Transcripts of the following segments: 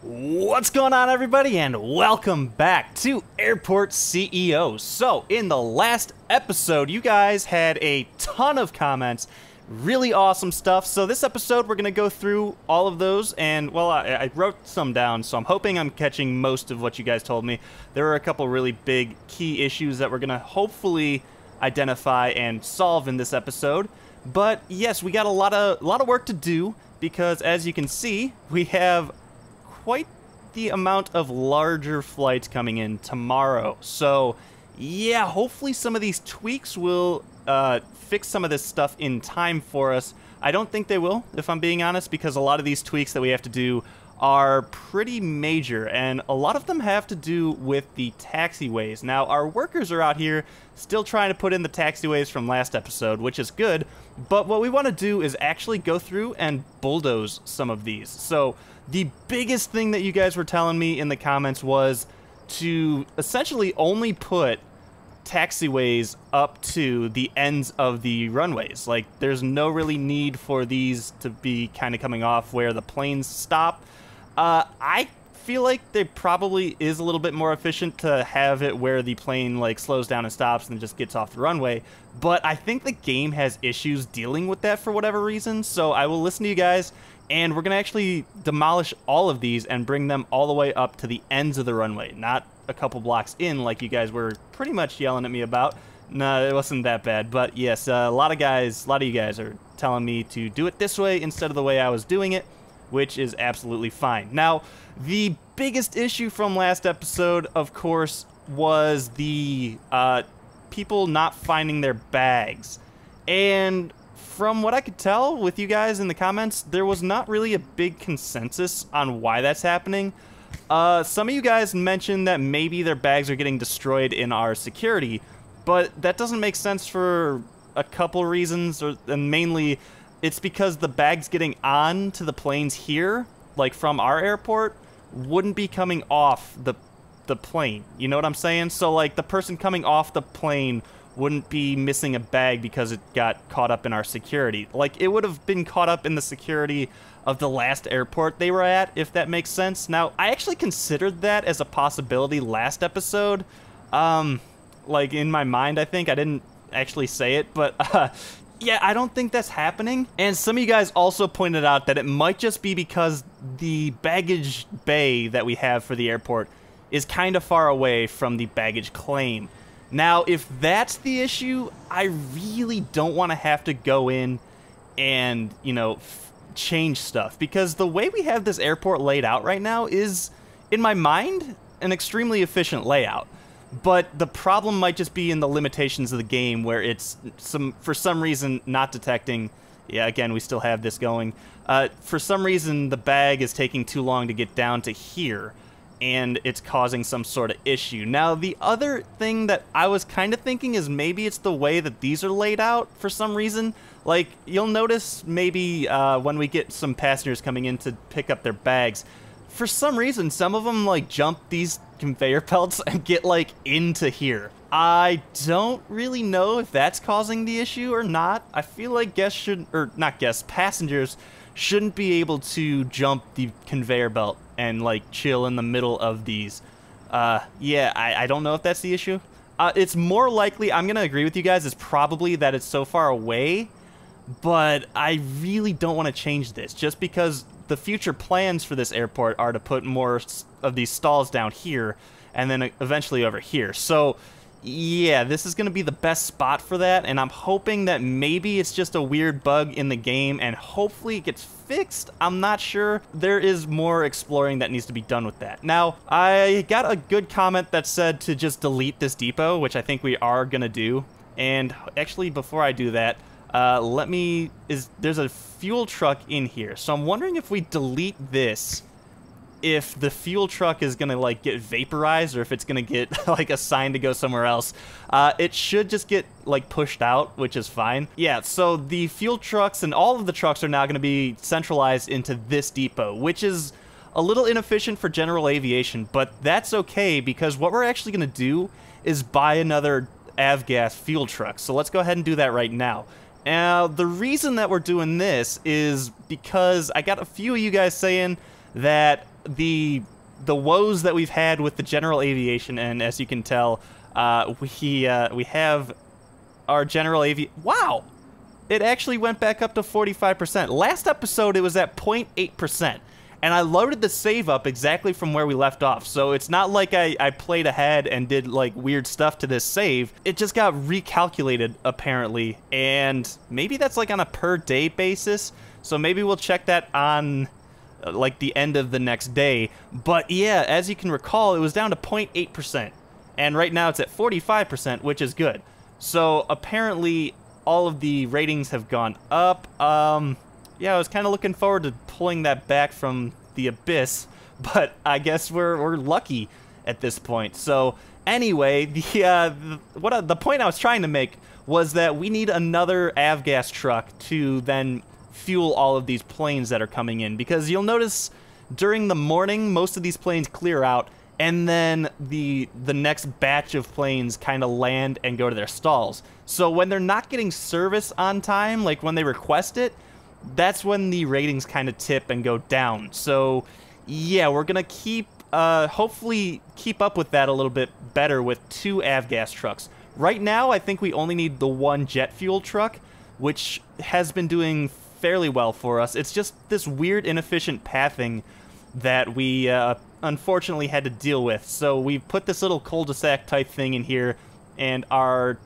What's going on, everybody, and welcome back to Airport CEO. So, in the last episode, you guys had a ton of comments, really awesome stuff. So this episode, we're going to go through all of those, and, well, I wrote some down, so I'm hoping I'm catching most of what you guys told me. There are a couple really big key issues that we're going to hopefully identify and solve in this episode. But, yes, we got a lot of work to do, because, as you can see, we have quite the amount of larger flights coming in tomorrow. So yeah, hopefully some of these tweaks will fix some of this stuff in time for us. I don't think they will, if I'm being honest, because a lot of these tweaks that we have to do are pretty major, and a lot of them have to do with the taxiways. Now, our workers are out here still trying to put in the taxiways from last episode, which is good, but what we want to do is actually go through and bulldoze some of these. So the biggest thing that you guys were telling me in the comments was to essentially only put taxiways up to the ends of the runways. Like, there's no really need for these to be kind of coming off where the planes stop. I feel like there probably is a little bit more efficient to have it where the plane like slows down and stops and just gets off the runway, but I think the game has issues dealing with that for whatever reason. So I will listen to you guys, and we're gonna actually demolish all of these and bring them all the way up to the ends of the runway, not a couple blocks in like you guys were pretty much yelling at me about. No, it wasn't that bad, but yes, a lot of you guys are telling me to do it this way instead of the way I was doing it, which is absolutely fine. Now, the biggest issue from last episode, of course, was the people not finding their bags. And from what I could tell with you guys in the comments, there was not really a big consensus on why that's happening. Some of you guys mentioned that maybe their bags are getting destroyed in our security, but that doesn't make sense for a couple reasons, and mainly it's because the bags getting on to the planes here, like from our airport, wouldn't be coming off the plane. You know what I'm saying? So like the person coming off the plane wouldn't be missing a bag because it got caught up in our security. Like, it would have been caught up in the security of the last airport they were at, if that makes sense. Now, I actually considered that as a possibility last episode. Like, in my mind, I think. I didn't actually say it, but yeah, I don't think that's happening. And some of you guys also pointed out that it might just be because the baggage bay that we have for the airport is kind of far away from the baggage claim. Now, if that's the issue, I really don't want to have to go in and, you know, change stuff, because the way we have this airport laid out right now is, in my mind, an extremely efficient layout. But the problem might just be in the limitations of the game, where it's for some reason not detecting. Yeah, again, we still have this going. For some reason, the bag is taking too long to get down to here, and it's causing some sort of issue. Now, the other thing that I was kind of thinking is maybe it's the way that these are laid out for some reason. Like, you'll notice maybe when we get some passengers coming in to pick up their bags, for some reason, some of them, like, jump these conveyor belts and get, like, into here. I don't really know if that's causing the issue or not. I feel like passengers shouldn't be able to jump the conveyor belt and, like, chill in the middle of these. Yeah, I don't know if that's the issue. It's more likely, I'm gonna agree with you guys, it's probably that it's so far away, but I really don't want to change this, just because the future plans for this airport are to put more of these stalls down here, and then eventually over here. So yeah, this is going to be the best spot for that, and I'm hoping that maybe it's just a weird bug in the game, and hopefully it gets fixed. I'm not sure. There is more exploring that needs to be done with that. Now, I got a good comment that said to just delete this depot, which I think we are going to do. And actually, before I do that, there's a fuel truck in here. So I'm wondering if we delete this, if the fuel truck is gonna like get vaporized, or if it's gonna get like assigned to go somewhere else. It should just get like pushed out, which is fine. Yeah, so the fuel trucks and all of the trucks are now gonna be centralized into this depot, which is a little inefficient for general aviation, but that's okay, because what we're actually gonna do is buy another avgas fuel truck. So let's go ahead and do that right now. Now, the reason that we're doing this is because I got a few of you guys saying that the woes that we've had with the general aviation, and as you can tell, we have our general wow! It actually went back up to 45%. Last episode, it was at 0.8%. And I loaded the save up exactly from where we left off. So it's not like I played ahead and did, like, weird stuff to this save. It just got recalculated, apparently. And maybe that's, like, on a per-day basis. So maybe we'll check that on, like, the end of the next day. But, yeah, as you can recall, it was down to 0.8%. And right now it's at 45%, which is good. So apparently all of the ratings have gone up. Yeah, I was kind of looking forward to pulling that back from the abyss, but I guess we're lucky at this point. So anyway, the point I was trying to make was that we need another avgas truck to then fuel all of these planes that are coming in, because you'll notice during the morning most of these planes clear out, and then the next batch of planes kind of land and go to their stalls. So when they're not getting service on time, like when they request it, that's when the ratings kind of tip and go down. So yeah, we're gonna hopefully keep up with that a little bit better with 2 avgas trucks. Right now, I think we only need the 1 jet fuel truck, which has been doing fairly well for us. It's just this weird inefficient pathing that we unfortunately had to deal with. So we put this little cul-de-sac type thing in here, and our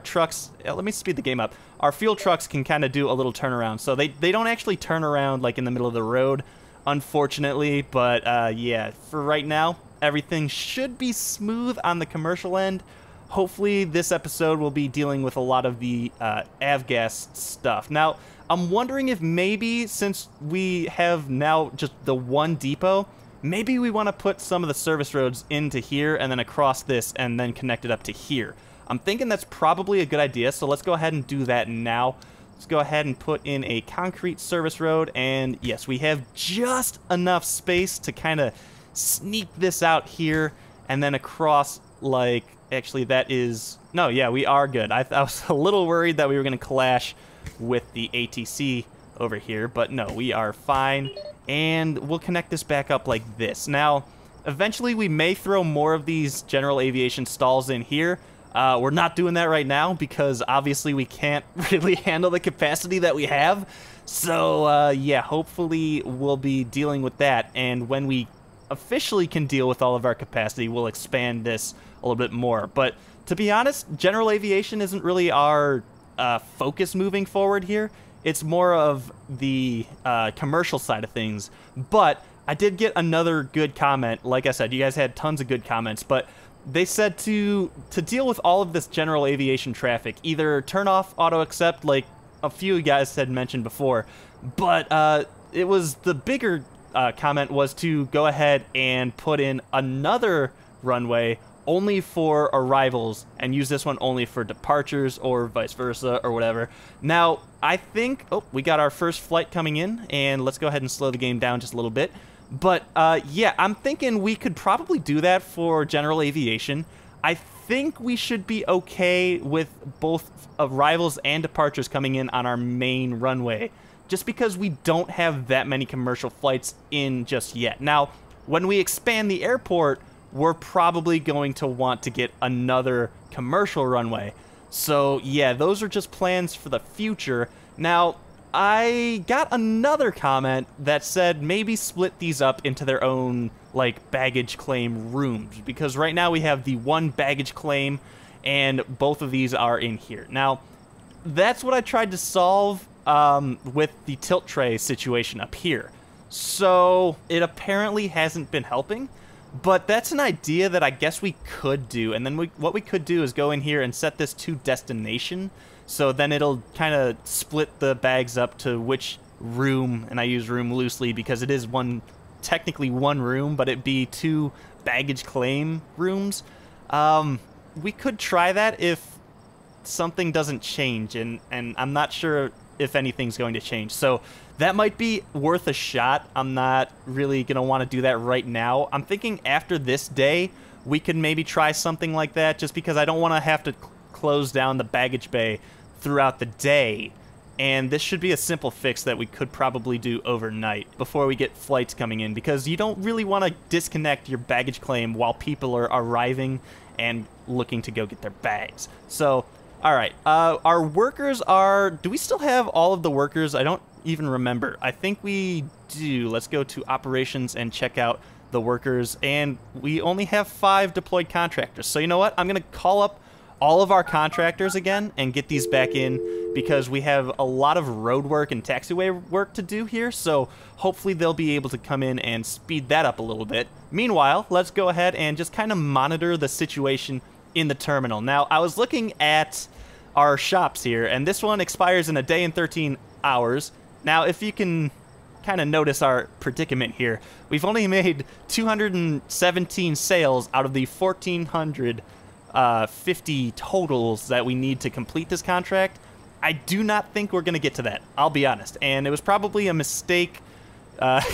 trucks, let me speed the game up. Our fuel trucks can kind of do a little turnaround. So they don't actually turn around like in the middle of the road, unfortunately. But yeah, for right now, everything should be smooth on the commercial end. Hopefully this episode will be dealing with a lot of the avgas stuff. Now, I'm wondering if maybe, since we have now just the 1 depot, maybe we want to put some of the service roads into here and then across this and then connect it up to here. I'm thinking that's probably a good idea, so let's go ahead and do that now. Let's go ahead and put in a concrete service road, and yes, we have just enough space to kind of sneak this out here and then across, like, actually that is, no, yeah, we are good. I was a little worried that we were going to clash with the ATC over here, but no, we are fine, and we'll connect this back up like this. Now, eventually we may throw more of these general aviation stalls in here. We're not doing that right now because obviously we can't really handle the capacity that we have. So yeah, hopefully we'll be dealing with that, and when we officially can deal with all of our capacity, we'll expand this a little bit more. But to be honest, general aviation isn't really our focus moving forward here. It's more of the commercial side of things. But I did get another good comment. Like I said, you guys had tons of good comments, but they said to deal with all of this general aviation traffic, either turn off auto accept, like a few guys had mentioned before, but it was the bigger comment was to go ahead and put in another runway only for arrivals and use this one only for departures or vice versa or whatever. Now, I think, oh, we got our first flight coming in, and let's go ahead and slow the game down just a little bit. But yeah, I'm thinking we could probably do that for general aviation. I think we should be okay with both arrivals and departures coming in on our main runway, just because we don't have that many commercial flights in just yet. Now, when we expand the airport, we're probably going to want to get another commercial runway. So yeah, those are just plans for the future. Now, I got another comment that said maybe split these up into their own, like, baggage claim rooms, because right now we have the 1 baggage claim, and both of these are in here. Now, that's what I tried to solve with the tilt tray situation up here. So it apparently hasn't been helping, but that's an idea that I guess we could do. And then what we could do is go in here and set this to destination. So then it'll kind of split the bags up to which room, and I use room loosely because it is technically one room, but it'd be 2 baggage claim rooms. We could try that if something doesn't change, and I'm not sure if anything's going to change. So that might be worth a shot. I'm not really going to want to do that right now. I'm thinking after this day, we could maybe try something like that, just because I don't want to have to close down the baggage bay throughout the day And this should be a simple fix that we could probably do overnight before we get flights coming in, because you don't really want to disconnect your baggage claim while people are arriving and looking to go get their bags. So, all right, our workers are... Do we still have all of the workers? I don't even remember. I think we do. Let's go to operations and check out the workers, and we only have 5 deployed contractors. So you know what? I'm going to call up all of our contractors again and get these back in, because we have a lot of road work and taxiway work to do here, so hopefully they'll be able to come in and speed that up a little bit. Meanwhile, let's go ahead and just kind of monitor the situation in the terminal. Now, I was looking at our shops here, and this one expires in a day and 13 hours. Now, if you can kind of notice our predicament here, we've only made 217 sales out of the 1,450 totals that we need to complete this contract. I do not think we're going to get to that, I'll be honest. And it was probably a mistake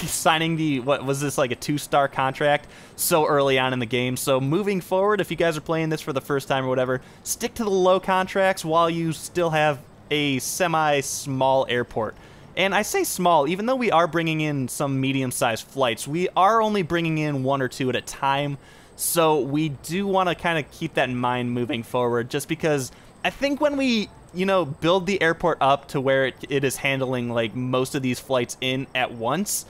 signing the, what was this, like a 2-star contract so early on in the game. So moving forward, if you guys are playing this for the first time or whatever, stick to the low contracts while you still have a semi-small airport. And I say small, even though we are bringing in some medium-sized flights, we are only bringing in 1 or 2 at a time. So we do want to kind of keep that in mind moving forward, just because I think when we, you know, build the airport up to where it is handling like most of these flights in at once,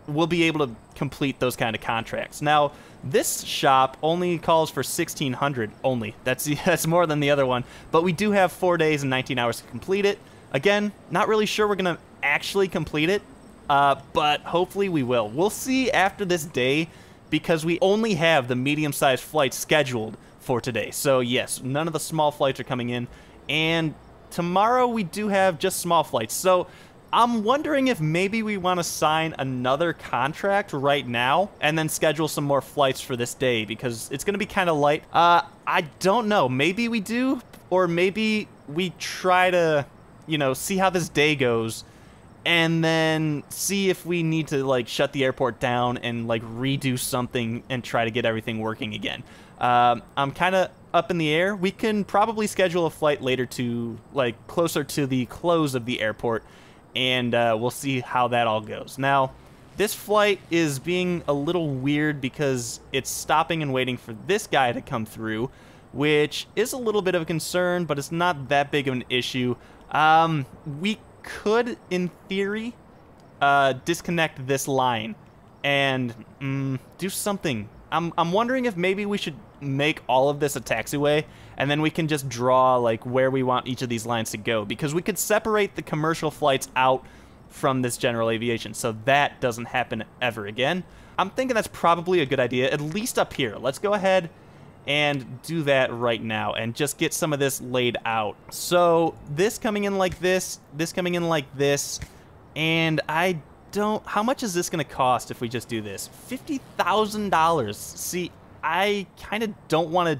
we'll be able to complete those kind of contracts. Now, this shop only calls for 1,600 only. That's more than the other one, but we do have 4 days and 19 hours to complete it. Again, not really sure we're going to actually complete it, but hopefully we will. We'll see after this day, because we only have the medium-sized flights scheduled for today. So yes, none of the small flights are coming in, and tomorrow we do have just small flights. So I'm wondering if maybe we want to sign another contract right now and then schedule some more flights for this day, because it's going to be kind of light. I don't know. Maybe we do, or maybe we try to, you know, see how this day goes and then see if we need to like shut the airport down and like redo something and try to get everything working again. I'm kind of up in the air. We can probably schedule a flight later to like closer to the close of the airport, and we'll see how that all goes. Now, this flight is being a little weird because it's stopping and waiting for this guy to come through, which is a little bit of a concern, but it's not that big of an issue. We could, in theory, disconnect this line and do something. I'm wondering if maybe we should make all of this a taxiway, and then we can just draw like where we want each of these lines to go, because we could separate the commercial flights out from this general aviation, so that doesn't happen ever again. I'm thinking that's probably a good idea, at least up here. Let's go ahead and do that right now and just get some of this laid out. So this coming in like this coming in like this, and I don't... How much is this going to cost if we just do this? $50,000. See, I kind of don't want to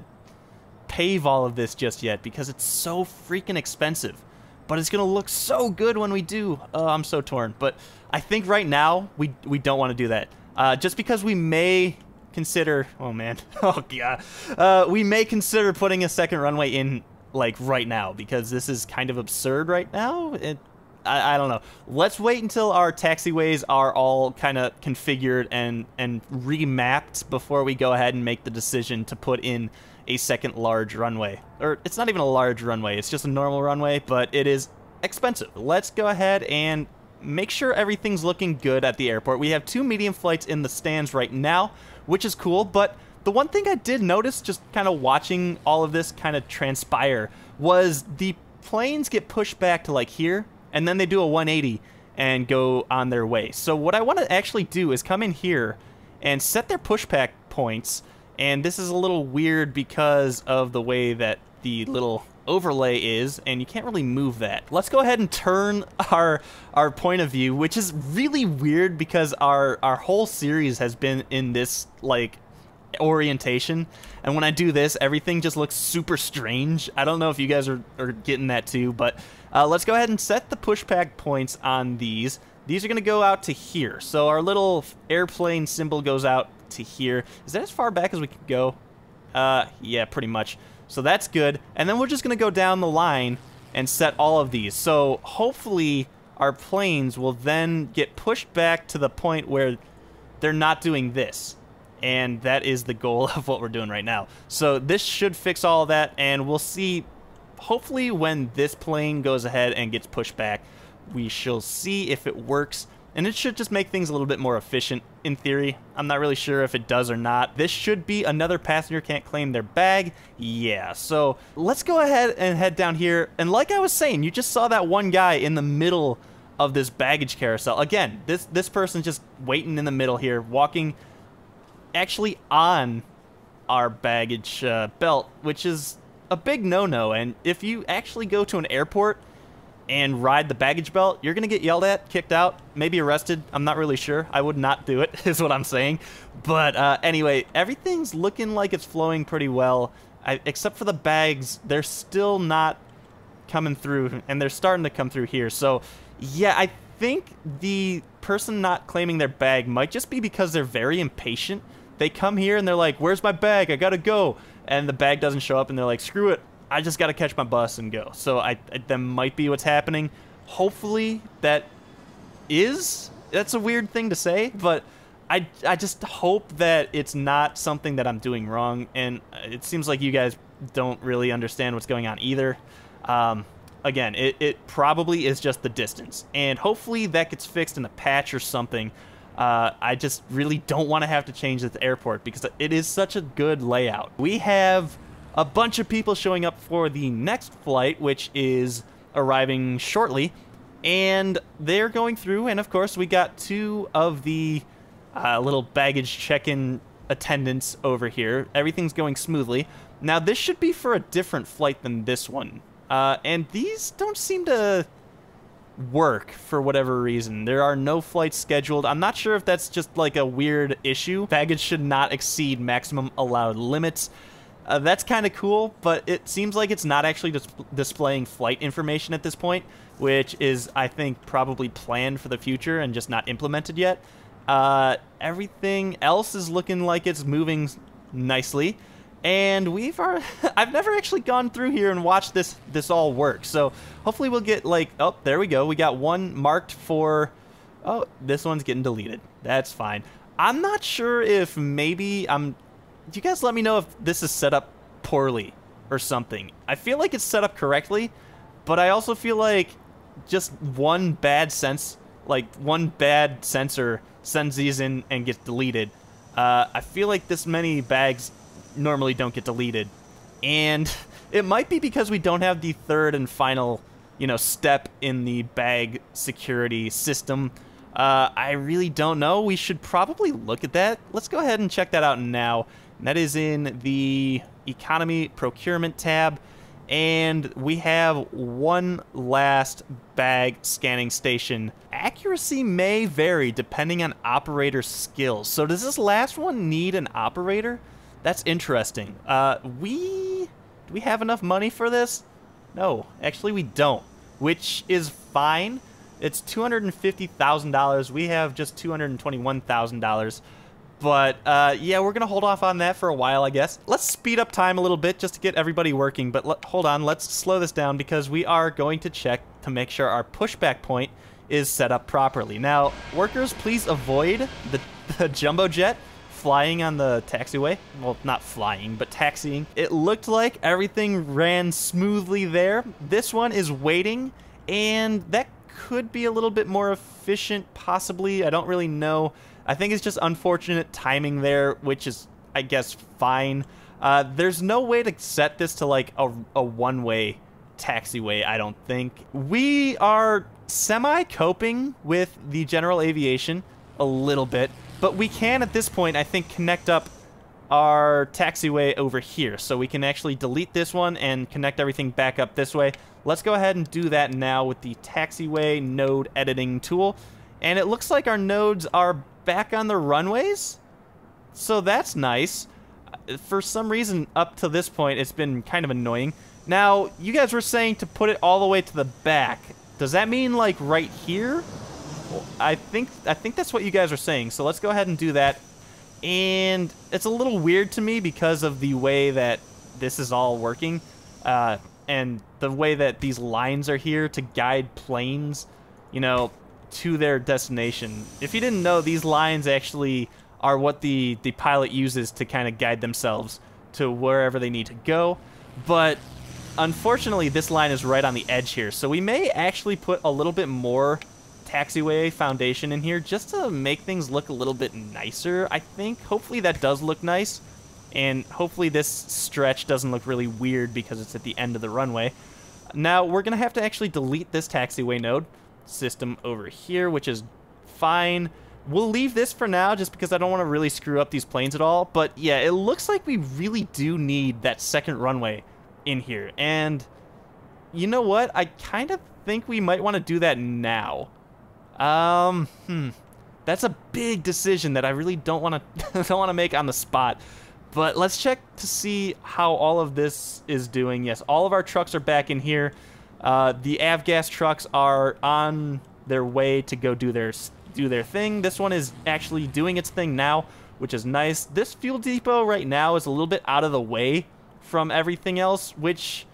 pave all of this just yet because it's so freaking expensive. But it's going to look so good when we do. Oh, I'm so torn. But I think right now we don't want to do that. Just because we may consider... Oh, man. Oh, yeah. We may consider putting a second runway in, like, right now, because this is kind of absurd right now. I don't know. Let's wait until our taxiways are all kind of configured and remapped before we go ahead and make the decision to put in a second large runway. Or it's not even a large runway, it's just a normal runway, but it is expensive. Let's go ahead and make sure everything's looking good at the airport. We have 2 medium flights in the stands right now, which is cool, but the one thing I did notice just kind of watching all of this kind of transpire was the planes get pushed back to like here, and then they do a 180 and go on their way. So what I want to actually do is come in here and set their pushback points, and this is a little weird because of the way that the little overlay is, and you can't really move that. Let's go ahead and turn our point of view, which is really weird because our whole series has been in this like orientation, and when I do this, everything just looks super strange. I don't know if you guys are getting that too, but let's go ahead and set the pushback points on these. These are going to go out to here, so our little airplane symbol goes out to here. Is that as far back as we can go? Yeah, pretty much. So that's good, and then we're just going to go down the line and set all of these. So hopefully our planes will then get pushed back to the point where they're not doing this. And that is the goal of what we're doing right now. So this should fix all of that, and we'll see, hopefully when this plane goes ahead and gets pushed back, we shall see if it works. And it should just make things a little bit more efficient, in theory. I'm not really sure if it does or not. This should be another passenger can't claim their bag. Yeah, so let's go ahead and head down here. And like I was saying, you just saw that one guy in the middle of this baggage carousel. Again, this person's just waiting in the middle here, walking actually on our baggage belt, which is a big no-no. And if you actually go to an airport and ride the baggage belt, you're gonna get yelled at, kicked out, maybe arrested. I'm not really sure. I would not do it, is what I'm saying. But anyway, everything's looking like it's flowing pretty well, except for the bags. They're still not coming through, and they're starting to come through here. So yeah, I think the person not claiming their bag might just be because they're very impatient. They come here and they're like, where's my bag? I gotta go. And the bag doesn't show up, and they're like, screw it, I just gotta catch my bus and go. So that might be what's happening. Hopefully that's a weird thing to say, but I just hope that it's not something that I'm doing wrong. And it seems like you guys don't really understand what's going on either. Again, it probably is just the distance, and hopefully that gets fixed in a patch or something. I just really don't want to have to change this airport because it is such a good layout. We have a bunch of people showing up for the next flight, which is arriving shortly, and they're going through, and of course we got two of the little baggage check-in attendants over here. Everything's going smoothly. Now this should be for a different flight than this one, and these don't seem to work for whatever reason. There are no flights scheduled. I'm not sure if that's just like a weird issue. Baggage should not exceed maximum allowed limits. That's kind of cool, but it seems like it's not actually displaying flight information at this point, which is, I think, probably planned for the future and just not implemented yet. Everything else is looking like it's moving nicely. And I've never actually gone through here and watched this all work. So hopefully we'll get like, oh, there we go. We got one marked for, oh, this one's getting deleted. That's fine. I'm not sure if maybe you guys let me know if this is set up poorly or something. I feel like it's set up correctly, but I also feel like just one bad sensor sends these in and gets deleted. I feel like this many bags normally don't get deleted, and it might be because we don't have the third and final, step in the bag security system. I really don't know. We should probably look at that. Let's go ahead and check that out now. And that is in the economy procurement tab, and we have one last bag scanning station. Accuracy may vary depending on operator skills. So does this last one need an operator? That's interesting. Do we have enough money for this? No, actually we don't, which is fine. It's $250,000. We have just $221,000. But, yeah, we're going to hold off on that for a while, I guess. Let's speed up time a little bit just to get everybody working. But hold on, let's slow this down because we are going to check to make sure our pushback point is set up properly. Now, workers, please avoid the jumbo jet flying on the taxiway. Well, not flying, but taxiing. It looked like everything ran smoothly there. This one is waiting, and that could be a little bit more efficient, possibly. I don't really know. I think it's just unfortunate timing there, which is, I guess, fine. There's no way to set this to like a one-way taxiway, I don't think. We are semi-coping with the general aviation a little bit, but we can, at this point, I think, connect up our taxiway over here. So we can actually delete this one and connect everything back up this way. Let's go ahead and do that now with the taxiway node editing tool. And it looks like our nodes are back on the runways. So that's nice. For some reason, up to this point, it's been kind of annoying. Now, you guys were saying to put it all the way to the back. Does that mean, like, right here? I think that's what you guys are saying. So let's go ahead and do that. And it's a little weird to me because of the way that this is all working. And and the way that these lines are here to guide planes, you know, to their destination. If you didn't know, these lines actually are what the pilot uses to kind of guide themselves to wherever they need to go. But unfortunately, this line is right on the edge here, so we may actually put a little bit more taxiway foundation in here just to make things look a little bit nicer, I think. Hopefully that does look nice, and hopefully this stretch doesn't look really weird because it's at the end of the runway. Now, we're going to have to actually delete this taxiway node system over here, which is fine. We'll leave this for now just because I don't want to really screw up these planes at all. But yeah, it looks like we really do need that second runway in here. And you know what? I kind of think we might want to do that now. That's a big decision that I really don't want to make on the spot. But let's check to see how all of this is doing. Yes, all of our trucks are back in here. The avgas trucks are on their way to go do their thing. This one is actually doing its thing now, which is nice. This fuel depot right now is a little bit out of the way from everything else, which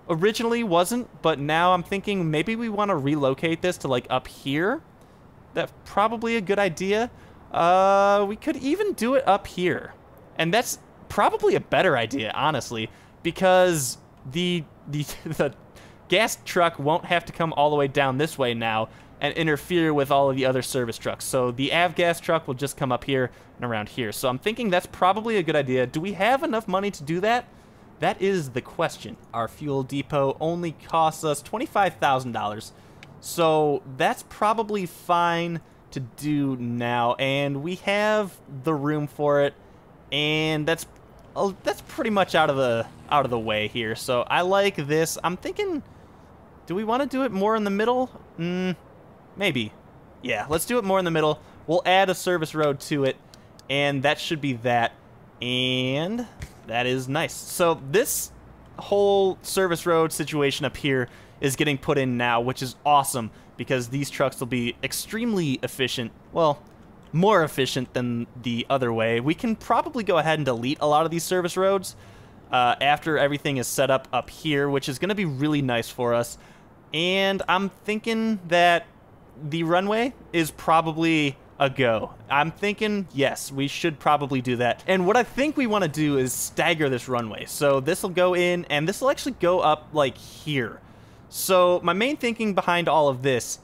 originally wasn't, but now I'm thinking maybe we want to relocate this to like up here. That's probably a good idea. We could even do it up here. And that's probably a better idea, honestly, because the gas truck won't have to come all the way down this way now and interfere with all of the other service trucks. So the avgas truck will just come up here and around here. So I'm thinking that's probably a good idea. Do we have enough money to do that? That is the question. Our fuel depot only costs us $25,000. So that's probably fine to do now, and we have the room for it, and that's pretty much out of the way here. So I like this. I'm thinking, do we want to do it more in the middle? Maybe. Yeah, let's do it more in the middle. We'll add a service road to it, and that should be that. And that is nice. So this whole service road situation up here is getting put in now, which is awesome because these trucks will be extremely efficient. Well, more efficient than the other way. We can probably go ahead and delete a lot of these service roads after everything is set up here, which is going to be really nice for us. And I'm thinking that the runway is probably a go. I'm thinking, yes, we should probably do that. And what I think we want to do is stagger this runway. So this will go in, and this will actually go up like here. So my main thinking behind all of this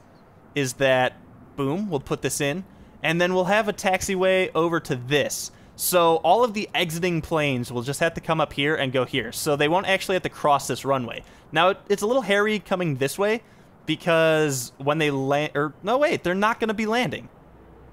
is that, boom, we'll put this in, and then we'll have a taxiway over to this. So all of the exiting planes will just have to come up here and go here. So they won't actually have to cross this runway. Now, it's a little hairy coming this way because when they land, or no, wait, they're not going to be landing.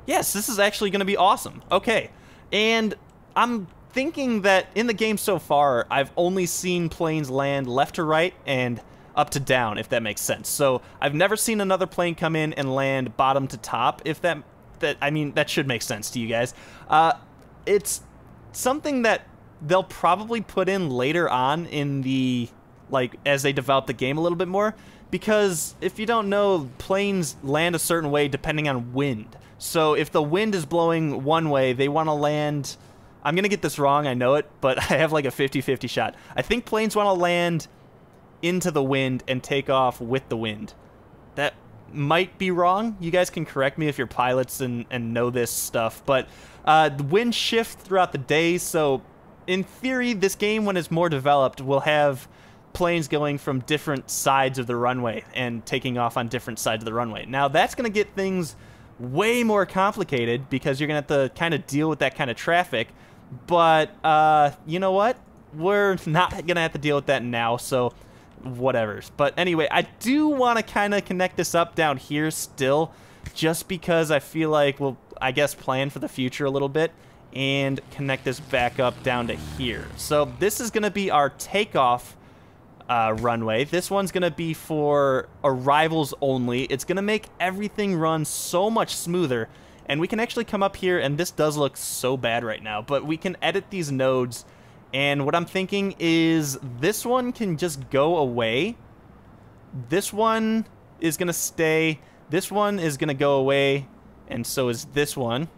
Yes, this is actually going to be awesome. Okay, and I'm thinking that in the game so far, I've only seen planes land left to right and up to down, if that makes sense. So I've never seen another plane come in and land bottom to top, if I mean, that should make sense to you guys. It's something that they'll probably put in later on in the, like, as they develop the game a little bit more, because if you don't know, planes land a certain way depending on wind. So if the wind is blowing one way, they want to land, I'm going to get this wrong, I know it, but I have like a 50-50 shot. I think planes want to land into the wind and take off with the wind. That might be wrong. You guys can correct me if you're pilots and know this stuff, but the wind shifts throughout the day, so in theory, this game, when it's more developed, will have planes going from different sides of the runway and taking off on different sides of the runway. Now, that's going to get things way more complicated because you're going to have to kind of deal with that kind of traffic, but you know what? We're not going to have to deal with that now, so whatever. But anyway, I do want to kind of connect this up down here still, just because I feel like we'll, I guess, plan for the future a little bit and connect this back up down to here. So this is going to be our takeoff runway. This one's going to be for arrivals only. It's going to make everything run so much smoother, and we can actually come up here, and this does look so bad right now, but we can edit these nodes. And what I'm thinking is this one can just go away. This one is going to stay. This one is going to go away. And so is this one.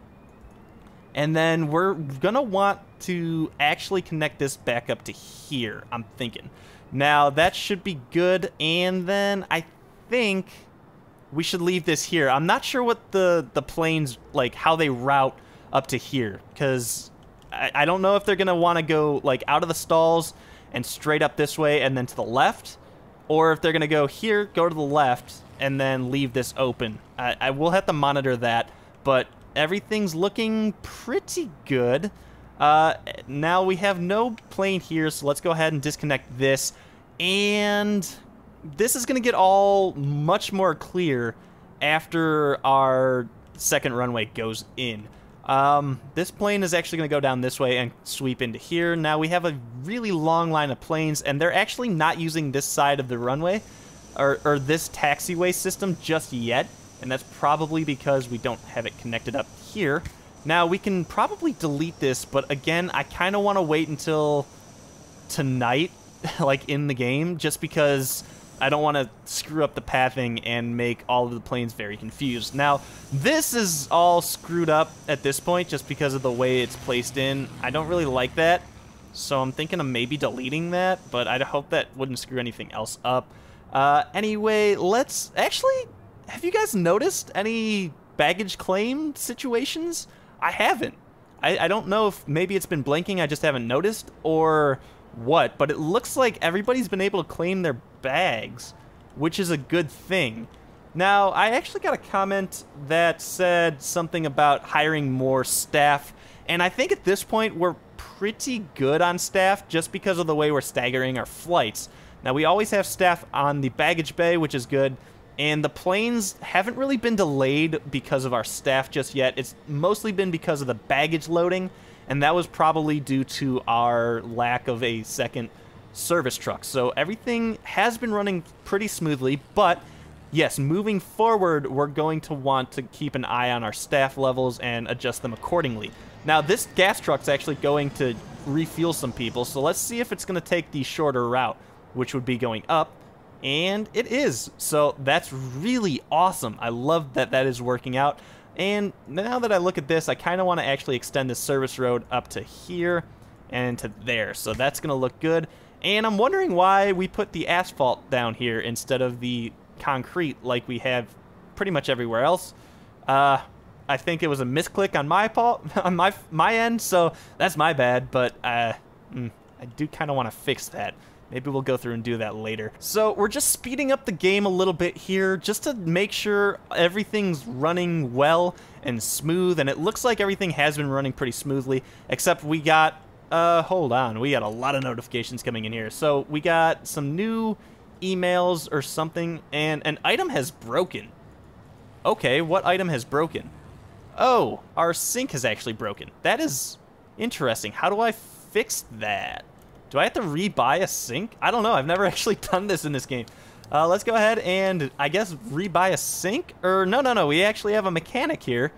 And then we're going to want to actually connect this back up to here, I'm thinking. Now, that should be good, and then I think we should leave this here. I'm not sure what the planes, like, how they route up to here, because I don't know if they're going to want to go, like, out of the stalls and straight up this way and then to the left, or if they're going to go here, go to the left, and then leave this open. I will have to monitor that, but everything's looking pretty good. Now we have no plane here, so let's go ahead and disconnect this, and this is going to get all much more clear after our second runway goes in. This plane is actually going to go down this way and sweep into here. Now we have a really long line of planes, and they're actually not using this side of the runway or this taxiway system just yet, and that's probably because we don't have it connected up here. Now we can probably delete this, but again, I kind of want to wait until tonight, like in the game, just because I don't want to screw up the pathing and make all of the planes very confused. Now, this is all screwed up at this point just because of the way it's placed in. I don't really like that, so I'm thinking of maybe deleting that, but I hope that wouldn't screw anything else up. Anyway, let's... Actually, have you guys noticed any baggage claim situations? I haven't. I don't know if maybe it's been blinking, I just haven't noticed, or what, but it looks like everybody's been able to claim their bags, which is a good thing. Now, I actually got a comment that said something about hiring more staff, and I think at this point we're pretty good on staff just because of the way we're staggering our flights. Now, we always have staff on the baggage bay, which is good, and the planes haven't really been delayed because of our staff just yet. It's mostly been because of the baggage loading, and that was probably due to our lack of a second service truck. So everything has been running pretty smoothly, but yes, moving forward, we're going to want to keep an eye on our staff levels and adjust them accordingly. Now, this gas truck's actually going to refuel some people, so let's see if it's going to take the shorter route, which would be going up, and it is. So that's really awesome. I love that that is working out. And now that I look at this, I kind of want to actually extend this service road up to here and to there. So that's going to look good. And I'm wondering why we put the asphalt down here instead of the concrete like we have pretty much everywhere else. I think it was a misclick on my end, so that's my bad. But I do kind of want to fix that. Maybe we'll go through and do that later. So we're just speeding up the game a little bit here just to make sure everything's running well and smooth. And it looks like everything has been running pretty smoothly, except we got, hold on, we got a lot of notifications coming in here. So we got some new emails or something, and an item has broken. Okay, what item has broken? Oh, our sink has actually broken. That is interesting. How do I fix that? Do I have to rebuy a sink? I don't know. I've never actually done this in this game. Let's go ahead and, I guess, rebuy a sink? Or, no. We actually have a mechanic here.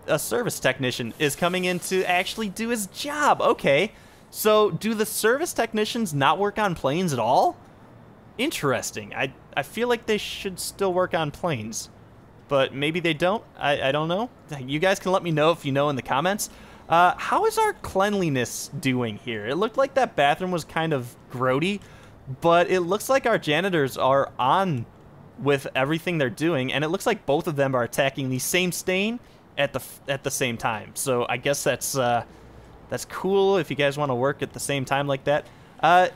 A service technician is coming in to actually do his job. Okay. So, do the service technicians not work on planes at all? Interesting. I feel like they should still work on planes. But maybe they don't. I don't know. You guys can let me know if you know in the comments. How is our cleanliness doing here? It looked like that bathroom was kind of grody, but it looks like our janitors are on with everything they're doing, and it looks like both of them are attacking the same stain at the same time. So I guess that's cool if you guys want to work at the same time like that.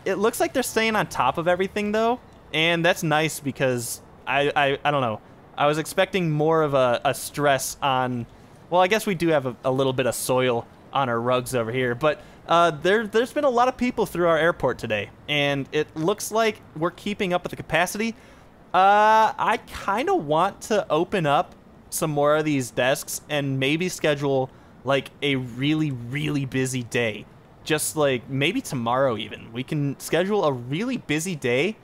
It looks like they're staying on top of everything though, and that's nice because I don't know. I was expecting more of a stress on. Well, I guess we do have a little bit of soil on our rugs over here, but there's been a lot of people through our airport today, and it looks like we're keeping up with the capacity. I kind of want to open up some more of these desks and maybe schedule like a really, really busy day. Just like maybe tomorrow even. We can schedule a really busy day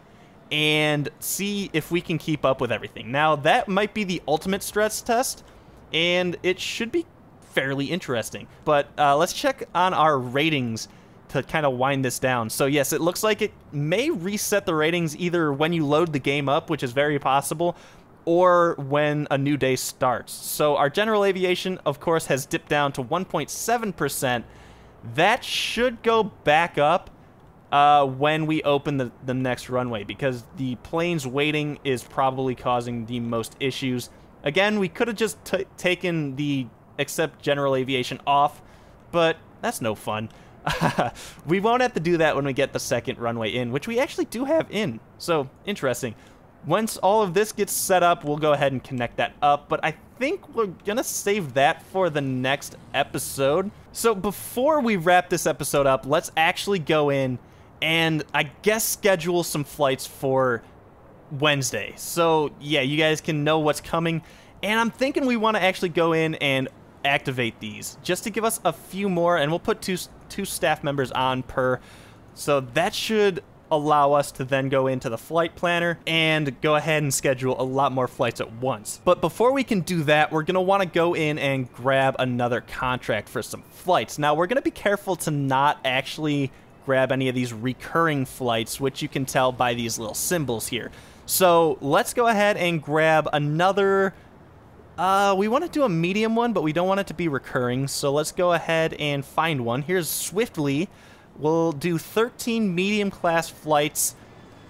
and see if we can keep up with everything. Now, that might be the ultimate stress test, and it should be fairly interesting. But let's check on our ratings to kind of wind this down. So yes, it looks like it may reset the ratings either when you load the game up, which is very possible, or when a new day starts. So our general aviation, of course, has dipped down to 1.7%. That should go back up when we open the next runway, because the planes waiting is probably causing the most issues. Again, we could have just taken the except general aviation off, but that's no fun. We won't have to do that when we get the second runway in, which we actually do have in. So, interesting. Once all of this gets set up, we'll go ahead and connect that up, but I think we're gonna save that for the next episode. So before we wrap this episode up, let's actually go in and I guess schedule some flights for Wednesday. So yeah, you guys can know what's coming, and I'm thinking we want to actually go in and activate these just to give us a few more, and we'll put two staff members on per, so that should allow us to then go into the flight planner and go ahead and schedule a lot more flights at once. But before we can do that, we're gonna want to go in and grab another contract for some flights. Now we're gonna be careful to not actually grab any of these recurring flights, which you can tell by these little symbols here. So let's go ahead and grab another, we want to do a medium one, but we don't want it to be recurring, so let's go ahead and find one. Here's Swiftly. We'll do 13 medium class flights,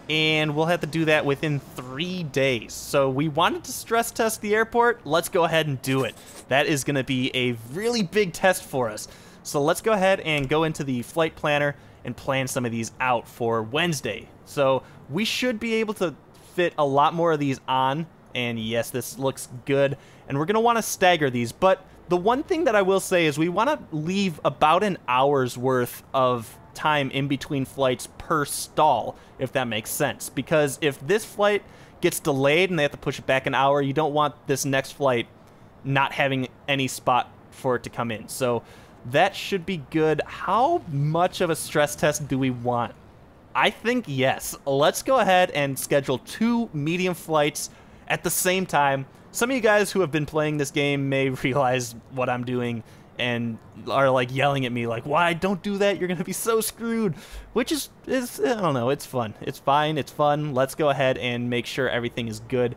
and we'll have to do that within 3 days. So we wanted to stress test the airport. Let's go ahead and do it. That is going to be a really big test for us. So let's go ahead and go into the flight planner and plan some of these out for Wednesday. So we should be able to fit a lot more of these on, and yes, this looks good. And we're going to want to stagger these, but the one thing that I will say is we want to leave about an hour's worth of time in between flights per stall, if that makes sense. Because if this flight gets delayed and they have to push it back an hour, you don't want this next flight not having any spot for it to come in. So that should be good. How much of a stress test do we want? I think yes. Let's go ahead and schedule 2 medium flights at the same time. Some of you guys who have been playing this game may realize what I'm doing and are like yelling at me like, why, don't do that, you're gonna be so screwed, which is I don't know, it's fun, it's fine, it's fun. Let's go ahead and make sure everything is good.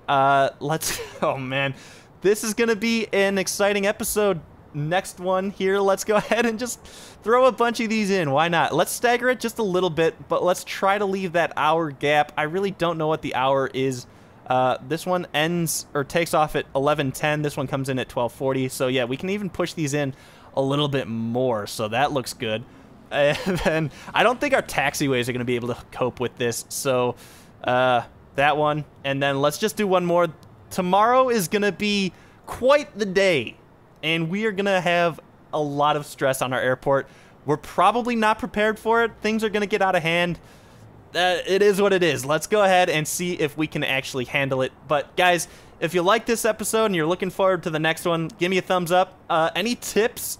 Oh man, this is gonna be an exciting episode. Next one here, let's go ahead and just throw a bunch of these in. Why not? Let's stagger it just a little bit, but let's try to leave that hour gap. I really don't know what the hour is. This one ends or takes off at 11:10. This one comes in at 12:40. So yeah, we can even push these in a little bit more. So that looks good. And then I don't think our taxiways are going to be able to cope with this. So that one. And then let's just do one more. Tomorrow is going to be quite the day, and we are going to have a lot of stress on our airport. We're probably not prepared for it. Things are going to get out of hand. It is what it is. Let's go ahead and see if we can actually handle it. But guys, if you like this episode and you're looking forward to the next one, give me a thumbs up. Any tips,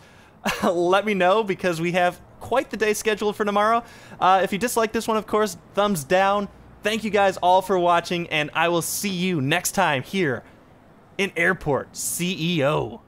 let me know, because we have quite the day scheduled for tomorrow. If you dislike this one, of course, thumbs down. Thank you guys all for watching, and I will see you next time here in Airport CEO.